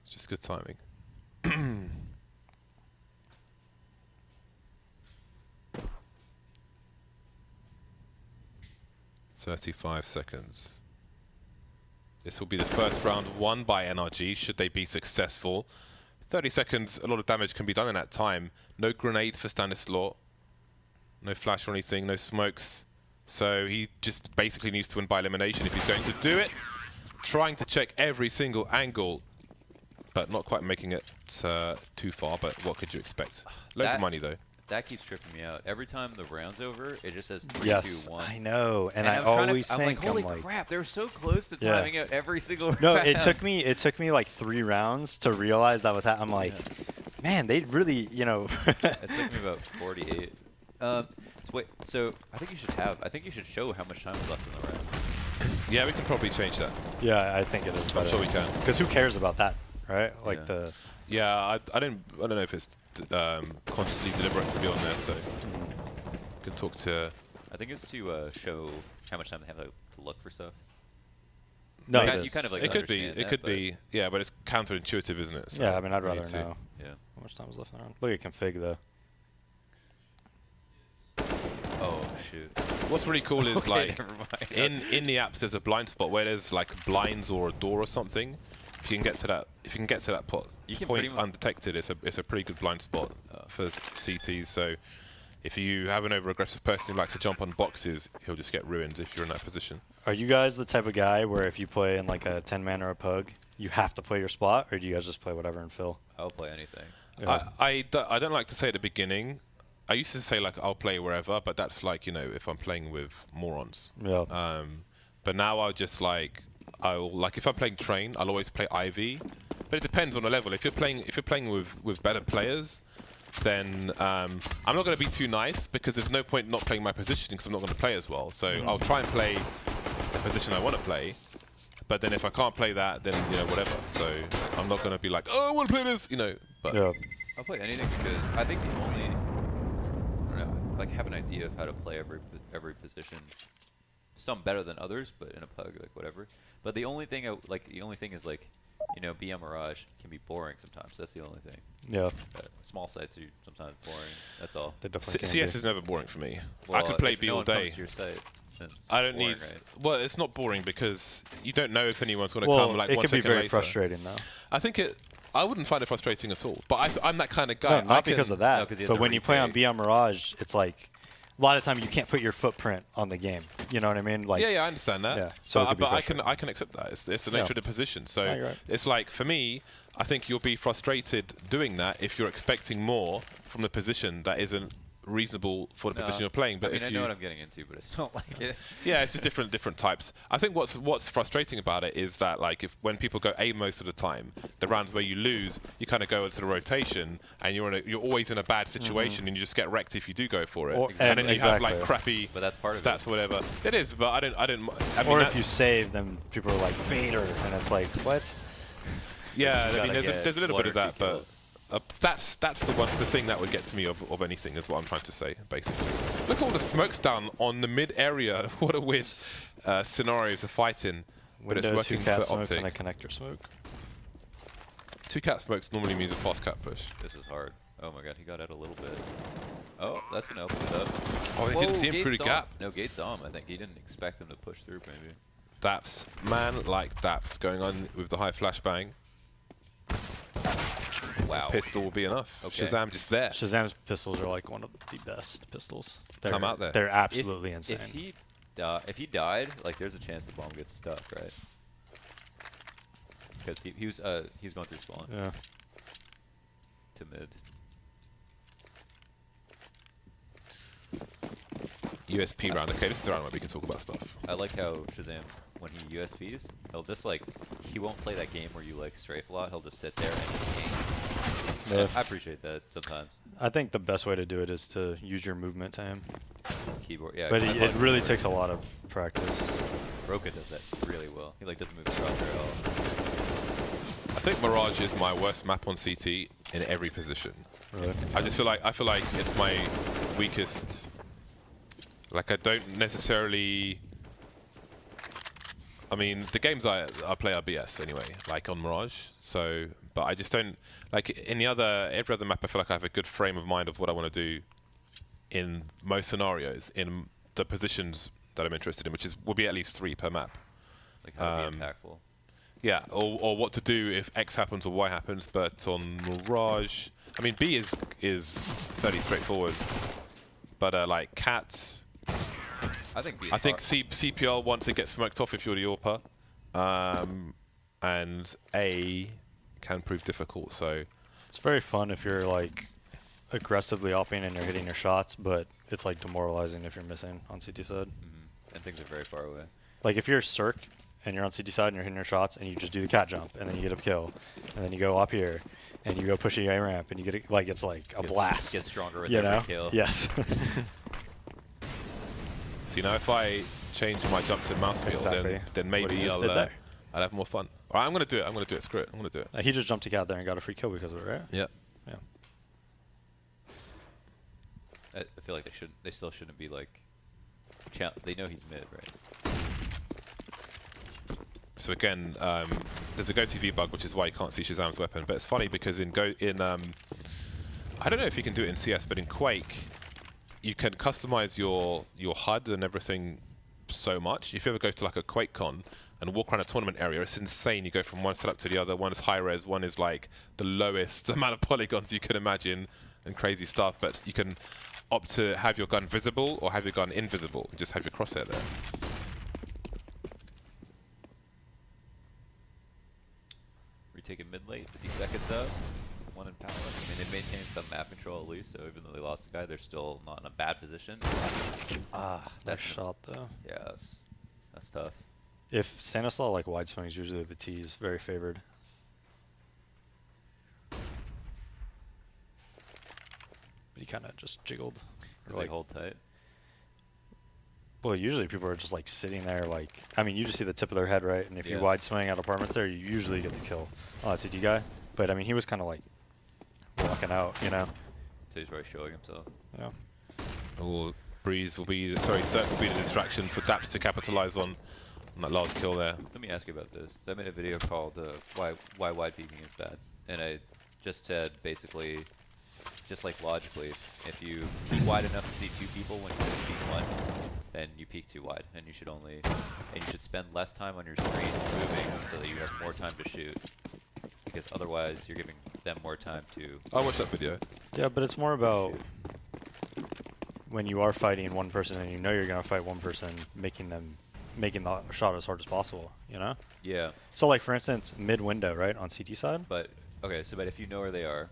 It's just good timing. 35 seconds. This will be the first round won by NRG, should they be successful. 30 seconds, a lot of damage can be done in that time. No grenade for Stanislaw. No flash or anything, no smokes. So he just basically needs to win by elimination if he's going to do it. Trying to check every single angle, but not quite making it too far, but what could you expect? Loads of money though. That keeps tripping me out. Every time the round's over, it just says 3, Yes, 2, 1. I know, and I I'm trying to- always I'm think, like, holy I'm like, crap, they're so close to Yeah. timing out every single no, round. it took me like 3 rounds to realize that was. I'm like, man, they really, It took me about 48. Wait, so I think you should show how much time is left in the round. Yeah, we can probably change that. Yeah, I think it is better. I'm sure we can. Because who cares about that, right? Like Yeah. Yeah, I don't know if it's consciously deliberate to be on there, so can talk to. I think it's to show how much time they have to look for stuff. no, You it kind- you is. kind of like It could be. understand It that, could but- be. Yeah, but it's counterintuitive, isn't it? So Yeah, I mean, I'd we need rather to- know Yeah. how much time is left in the round. Look at config though. Oh shoot. What's really cool is Okay, like never mind. in the apps there's a blind spot where there's like blinds or a door or something. If you can get to that You can point pretty much- undetected, it's a pretty good blind spot for CTs. So if you have an over-aggressive person who likes to jump on boxes, he'll just get ruined if you're in that position. Are you guys the type of guy where if you play in like a 10-man or a pug, you have to play your spot, or do you guys just play whatever and fill? I'll play anything. Yeah. I don't like to say at the beginning. I used to say like I'll play wherever, but that's like, you know, if I'm playing with morons. Yeah. But now I'll just like if I'm playing train, I'll always play IV. But it depends on the level. If you're playing with better players, then I'm not going to be too nice because there's no point not playing my position because I'm not going to play as well. So I'll try and play the position I want to play. But then if I can't play that, then you know whatever. So I'm not going to be like, oh, I want to play this, you know. But Yeah. I'll play anything because I think the only, I don't know, like have an idea of how to play every position. Some better than others, but in a pug, like whatever. But the only thing is like, you know, BM Mirage can be boring sometimes. That's the only thing. Yeah. Small sites are sometimes boring. That's all. They definitely can CS be. is never boring for me. Well, I could play if B no all one comes day. to your site, then it's I don't boring, need. right? Well, it's not boring because you don't know if anyone's going to Well, come like it 1 can be second very later. frustrating though. I think I wouldn't find it frustrating at all. But I'm that kind of No, guy. not because of that. No, 'cause you have but to when you play on retake. BM Mirage, it's like a lot of time you can't put your footprint on the game. You know what I mean? Like, Yeah, I understand that. Yeah, so it could be but I frustrating. can accept that. It's the Yeah. nature of the position. So No, you're right. it's like for me, I think you'll be frustrated doing that if you're expecting more from the position that isn't reasonable for the position you're playing. But I mean, if I you know what I'm getting into, but I don't like it. yeah, it's just different types. I think what's frustrating about it is that like when people go A most of the time, the rounds where you lose, you kind of go into the rotation and you're always in a bad situation and you just get wrecked if you do go for it. Or- and then you have exactly. like crappy But that's part of stats it. or whatever. It is, but I mean or if that's, you save, then people are like Vader, and it's like, what? yeah, You I mean gotta there's a little get bit of one or that, two but kills. that's the thing that would get to me of anything is what I'm trying to say basically. Look at all the smokes down on the mid area. What a weird scenario to fight in, but it's Window, working 2 for cat smokes Optic. and a connector smoke. 2 cat smokes normally means a fast cat push. This is hard. Oh my god, he got out a little bit. Oh, that's gonna open it up. Oh, he didn't see him through the gates gap. on. No, gates on. I think he didn't expect him to push through. Maybe. Daps, man like Daps going on with the high flashbang. Wow. Pistol will be enough. Okay. Shazam just there. Shazam's pistols are like one of the best pistols. They're, I'm out there. They're absolutely insane. If he died, like there's a chance the bomb gets stuck, right? Because he was going through spawn Yeah. to mid. USP round. Okay, this is the round where we can talk about stuff. I like how Shazam, when he USPs, he'll just like, he won't play that game where you like strafe a lot. He'll just sit there and just aim. Yeah. I appreciate that sometimes. I think the best way to do it is to use your movement to him. Keyboard, yeah. But I it love really keyboard. takes a lot of practice. Broken does that really well. He like doesn't move the crosshair at all. I think Mirage is my worst map on CT in every position. Really. I just feel like it's my weakest. Like I don't necessarily. I mean, the games I play are BS anyway, like on Mirage. So, but I just don't like in every other map. I feel like I have a good frame of mind of what I want to do in most scenarios in the positions that I'm interested in, which will be at least 3 per map. Like how to be impactful. Yeah, or what to do if X happens or Y happens. But on Mirage, I mean B is fairly straightforward. But like Cat. I think I think CPL once it gets smoked off if you're the AWPer, and A can prove difficult. So It's very fun if you're like aggressively opping and you're hitting your shots, but it's like demoralizing if you're missing on CT side. and things are very far away. Like if you're Cirque and you're on CT side and you're hitting your shots and you just do the cat jump and then you get a kill and then you go up here and you go push the A ramp and you get a, like it's like a blast. Get stronger with you every know? kill. Yes. So you know, if I change my jump to mouse wheel, Exactly. then What maybe he just I'll did there. I'll have more fun. All right, I'm gonna do it. I'm gonna do it. Screw it. I'm gonna do it. He just jumped to cat there and got a free kill because of it, right? Yeah. Yeah. I feel like they still shouldn't be like. They know he's mid, right? So again, there's a GoTV bug, which is why you can't see Shazam's weapon. But it's funny because I don't know if you can do it in CS, but in Quake, you can customize your HUD and everything so much. If you ever go to like a QuakeCon and walk around a tournament area, it's insane. You go from one setup to the other. One is high res, one is like the lowest amount of polygons you can imagine, and crazy stuff. But you can opt to have your gun visible or have your gun invisible and just have your crosshair there. Retaking mid late, 50 seconds up. One in power. I mean, they've maintained some map control at least, so even though they lost the guy, they're still not in a bad position. Nice shot though. Yeah, that's tough. If Stanislaw like wide swings, usually the T is very favored. But he kind of just jiggled. Just like hold tight. Well, usually people are just like sitting there, like, I mean, you just see the tip of their head, right? And if you wide swing out apartments there, you usually get the kill on that CT guy. But I mean, he was kind of like walking out, you know? So he's really showing himself. Yeah. Oh, Breeze will be, sorry, Cirque will be the distraction for Daps to capitalize on that last kill there. Let me ask you about this. I made a video called why wide peeking is bad. And I just said basically, just like logically, if you peek wide enough to see two people when you peek one, then you peek too wide, and you should spend less time on your screen moving so that you have more time to shoot. Because otherwise, you're giving them more time to. I watched that video. Yeah, but it's more about when you are fighting one person and you know you're gonna fight one person, making the shot as hard as possible. You know? Yeah. So like for instance, mid window, right, on CT side. But okay, so but if you know where they are,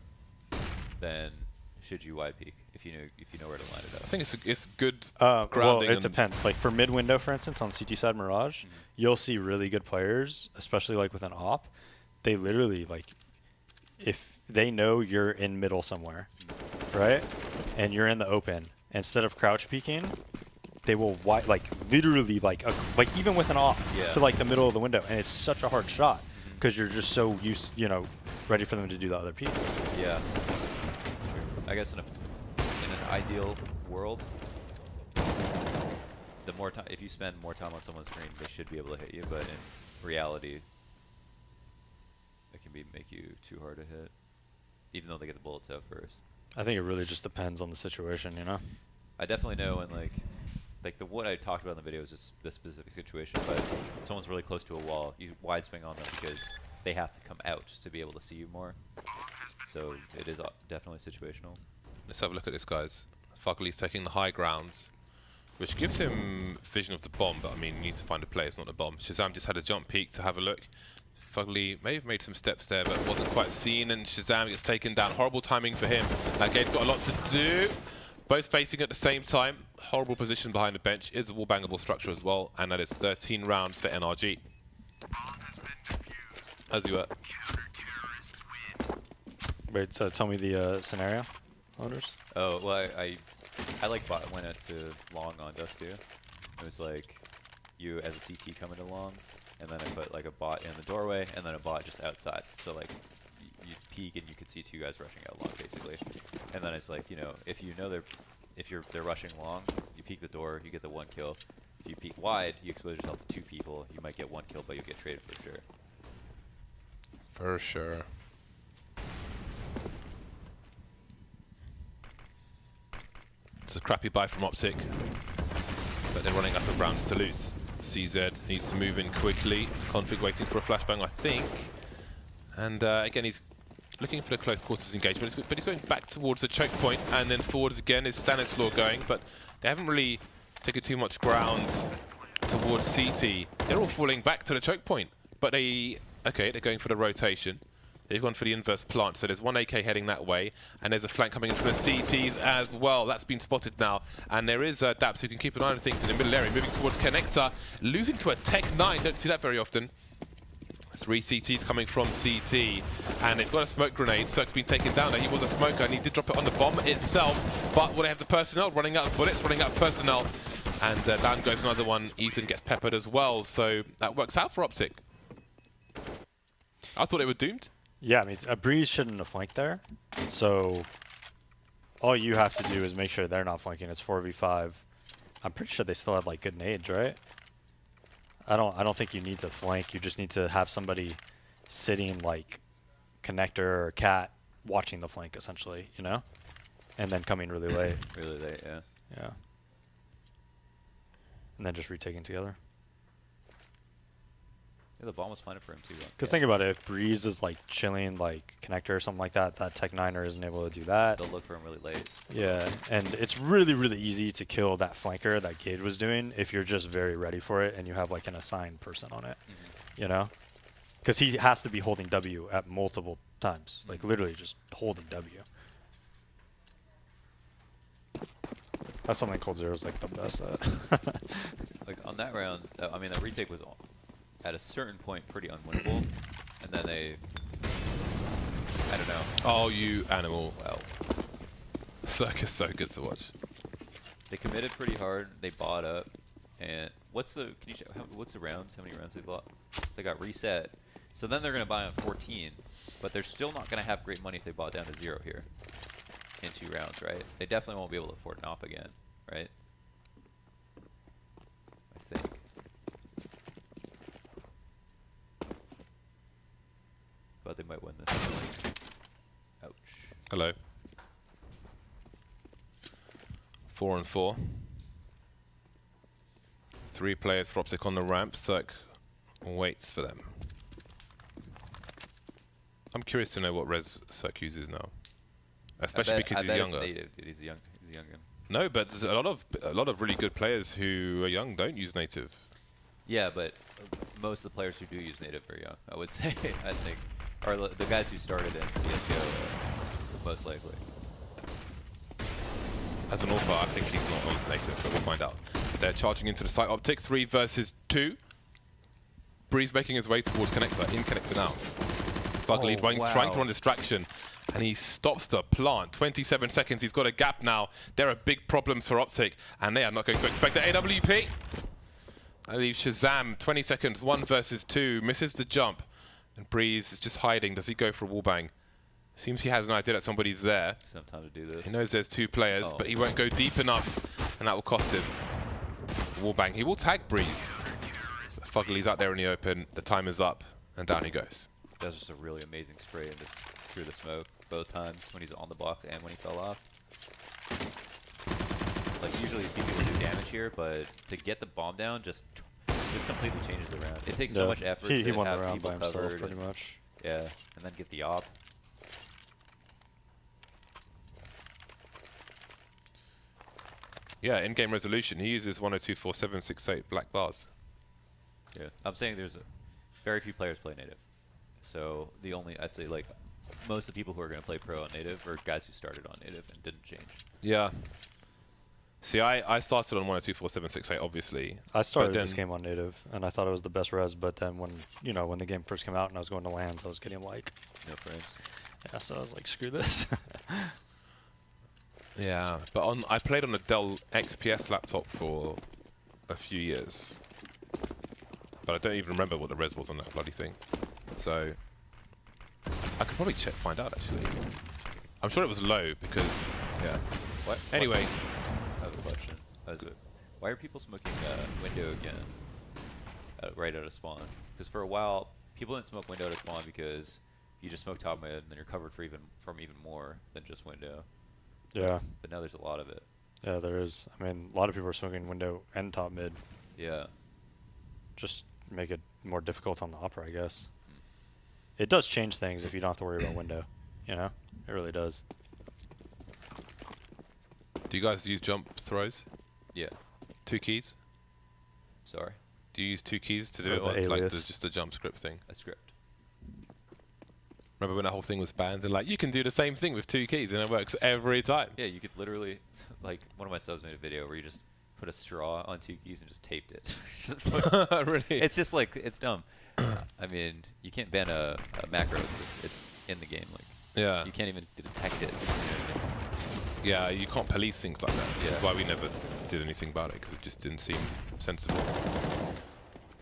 then should you wide peek if you know where to line it up? I think it's good Well, grounding. it depends. Like for mid window, for instance, on CT side Mirage, you'll see really good players, especially like with an op. They literally like, if they know you're in middle somewhere, right, and you're in the open, instead of crouch peeking, they will like literally like even with an op to like the middle of the window, and it's such a hard shot because you're just so used, you know, ready for them to do the other piece. Yeah, that's true. I guess in an ideal world, the more time, if you spend more time on someone's screen, they should be able to hit you. But in reality, it can make you too hard to hit, even though they get the bullets out first. I think it really just depends on the situation, you know. I definitely know when like what I talked about in the video is just this specific situation. But if someone's really close to a wall, you wide swing on them because they have to come out to be able to see you more. So it is definitely situational. Let's have a look at this, guys. Fugly's taking the high grounds, which gives him vision of the bomb, but I mean, he needs to find a player, it's not a bomb. Shazam just had a jump peek to have a look. Fugly may have made some steps there, but wasn't quite seen, and Shazam gets taken down. Horrible timing for him. That game's got a lot to do. Both facing at the same time. Horrible position behind the bench. Is a wall-bangable structure as well, and that is 13 rounds for NRG. As you were. Wait, so tell me the scenario, owners. Oh well, I like went out to long on Dust 2. It was like you as a CT coming along, and then I put like a bot in the doorway, and then a bot just outside. So like you peek and you could see two guys rushing out long basically. And then it's like, you know, if they're rushing long, you peek the door, you get the one kill. If you peek wide, you expose yourself to two people. You might get one kill, but you'll get traded for sure. For sure. It's a crappy buy from Optic, but they're running out of rounds to lose. CZ needs to move in quickly. Config waiting for a flashbang, I think. And again, he's looking for the close quarters engagement, but he's going back towards the choke point, and then forwards again is Stanislaw going, but they haven't really taken too much ground towards CT. They're all falling back to the choke point, but they're going for the rotation. They've gone for the inverse plant, so there's one AK heading that way, and there's a flank coming in from the CTs as well. That's been spotted now, and there is Daps who can keep an eye on things in the middle area, moving towards Connector, losing to a Tech 9. Don't see that very often. 3 CTs coming from CT, and they've got a smoke grenade. Cirque's been taken down. Now, he was a smoker, and he did drop it on the bomb itself, but will they have the personnel? Running out of bullets, running out of personnel, and down goes another one. Ethan gets peppered as well, so that works out for Optic. I thought they were doomed. Yeah, I mean, a Breeze shouldn't have flanked there. So all you have to do is make sure they're not flanking. It's 4v5. I'm pretty sure they still have like good nades, right? I don't think you need to flank. You just need to have somebody sitting like Connector or Cat watching the flank essentially, you know? And then coming really late. Really late, yeah. Yeah. And then just retaking together. Yeah, the bomb was planted for him too. Because think about it, if Breeze is like chilling like connector or something like that, that Tech Niner isn't able to do that. They'll look for him really late. Yeah, and it's really, really easy to kill that flanker that Cade was doing if you're just very ready for it and you have like an assigned person on it, you know? Because he has to be holding W at multiple times, like literally just holding W. That's something Cold Zero is like the best at. Like on that round, I mean, that retake was at a certain point pretty unwinnable, and then they, I don't know. Oh, you animal. Well, Circus so good to watch. they committed pretty hard. They bought up, and what's the? Can you check? What's the rounds? How many rounds they bought? They got reset. So then they're gonna buy on 14, but they're still not gonna have great money if they bought down to 0 here in 2 rounds, right? They definitely won't be able to afford an op again, right? I think. But they might win this. Ouch. Hello. 4 and 4. 3 players for Optic on the ramp. Circ waits for them. I'm curious to know what res Circ uses now, especially because I he's bet younger. It's native, dude. He's young. He's young. No, but there's a lot of really good players who are young don't use native. Yeah, but most of the players who do use native are young, I would say. I think, or the guys who started in CS:GO, most likely. As an author, I think he's not on native, but we'll find out. They're charging into the site. Optic 3 versus 2. Breeze making his way towards connector. In connector now. Fugly trying to run distraction, and he stops the plant. 27 seconds. He's got a gap now. There are big problems for Optic, and they are not going to expect the AWP. I leave Shazam. 20 seconds. 1 versus 2. Misses the jump, and Breeze is just hiding. Does he go for a wallbang? Seems he has an idea that somebody's there. Some time to do this. He knows there's 2 players, but he won't go deep enough, and that will cost him. Wallbang. He will tag Breeze. Fugly's out there in the open. The time is up, and down he goes. That was just a really amazing spray in this, through the smoke both times, when he's on the box and when he fell off. Like usually you see people do damage here, but to get the bomb down just completely changes the round. It takes so much effort he to won have the round people by himself, covered pretty much. Yeah, and then get the op. Yeah, in-game resolution. He uses 1024768 black bars. Yeah, I'm saying there's very few players play native. So the only, I'd say like, most of the people who are going to play pro on native are guys who started on native and didn't change. Yeah. See, I started on 1024768, obviously. I started this game on native, and I thought it was the best res, but then when the game first came out and I was going to LANs, I was getting like, No friends. yeah, so I was like, screw this. Yeah, but I played on a Dell XPS laptop for a few years. But I don't even remember what the res was on that bloody thing. So I could probably find out actually. I'm sure it was low because, yeah. What? Anyway. I have a question. Why are people smoking window again right out of spawn? Because for a while, people didn't smoke window out of spawn because you just smoke top mid and then you're covered for even more than just window. Yeah. But now there's a lot of it. Yeah, there is. I mean, a lot of people are smoking window and top mid. Yeah. Just make it more difficult on the opera, I guess. It does change things if you don't have to worry about window. You know? It really does. Do you guys use jump throws? Yeah. 2 keys? Sorry. Do you use 2 keys to do Or it, the or like alias. just a jump script thing? A script. Remember when that whole thing was banned? And like, you can do the same thing with 2 keys and it works every time. Yeah, you could literally, like, one of my subs made a video where you just put a straw on 2 keys and just taped it. Really? It's just like, it's dumb. I mean, you can't ban a macro. It's in the game. Like, Yeah. you can't even detect it. You know what I mean? Yeah, you can't police things like that. Yeah. That's why we never did anything about it, because it just didn't seem sensible.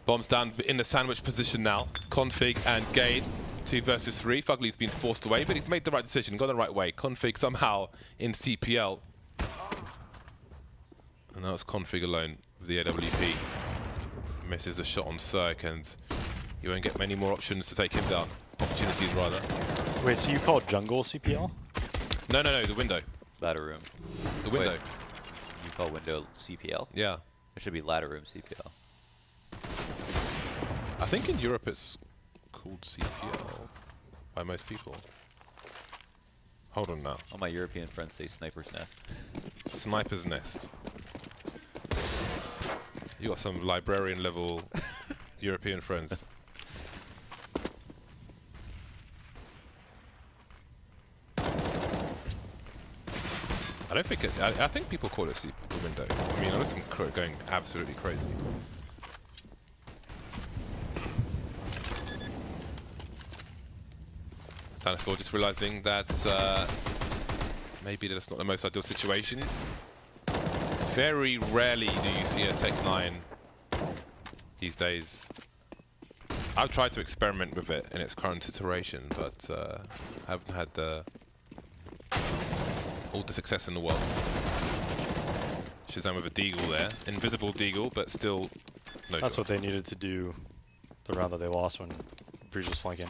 Bombs down in the sandwich position now. Config and Gade, 2 versus 3. Fugly's been forced away, but he's made the right decision, gone the right way. Config somehow in CPL. And now it's Config alone with the AWP. Misses a shot on Cirque, and you won't get many more options to take him down. Opportunities, rather. Wait, so you call jungle CPL? No, the window. Ladder room. The window. Wait. call window CPL. Yeah. It should be ladder room CPL. I think in Europe it's called CPL by most people. Hold on now. All my European friends say Sniper's Nest. Sniper's Nest. You got some librarian level European friends. I don't think it. I think people call it the window. I mean, unless I'm going absolutely crazy. Stanislaw just realizing that maybe that's not the most ideal situation. Very rarely do you see a Tech 9 these days. I've tried to experiment with it in its current iteration, but haven't had all the success in the world. Shazam with a Deagle there. Invisible Deagle, but still no That's shot. what they needed to do the round that they lost when Breeze was flanking.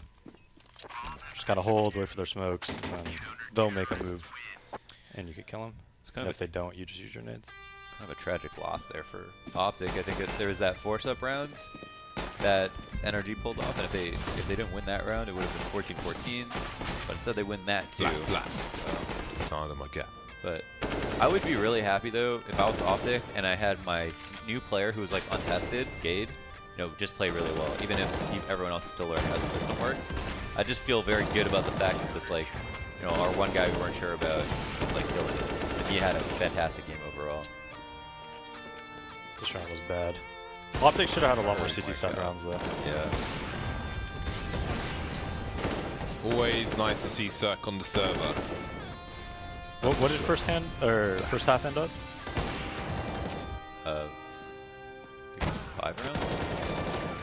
Just gotta hold, wait for their smokes, and they'll make a move. And you could kill them. It's kind And of if they don't, you just use your nades. kind of a tragic loss there for Optic. I think there was that force-up round that NRG pulled off, and if they didn't win that round, it would have been 14-14. But instead, they win that too. Flat. Sound of my gap. But I would be really happy though if I was Optic and I had my new player who was like untested, Gade, just play really well, even if everyone else is still learning how the system works. I just feel very good about the fact that this our one guy we weren't sure about is like killing it. And he had a fantastic game overall. This round was bad. Optic should have had a lot more CT set God. rounds though. Yeah. Always nice to see Cirque on the server. What did first half end up? I think it's 5 rounds.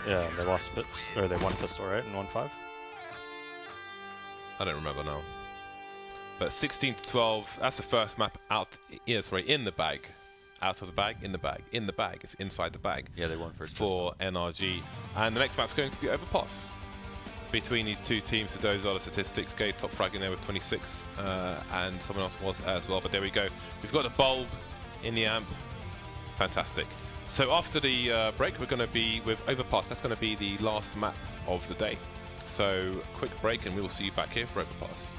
Yeah, they lost they won pistol, right? And won 5? I don't remember now. But 16-12, that's the first map out, in the bag. Out of the bag, in the bag, in the bag. It's inside the bag. Yeah, they won for NRG. And the next map's going to be Overpass. Between these two teams, so those are the statistics. Gabe top fragging there with 26, and someone else was as well. But there we go. We've got a bulb in the amp. Fantastic. So after the break, we're going to be with Overpass. That's going to be the last map of the day. So quick break, and we will see you back here for Overpass.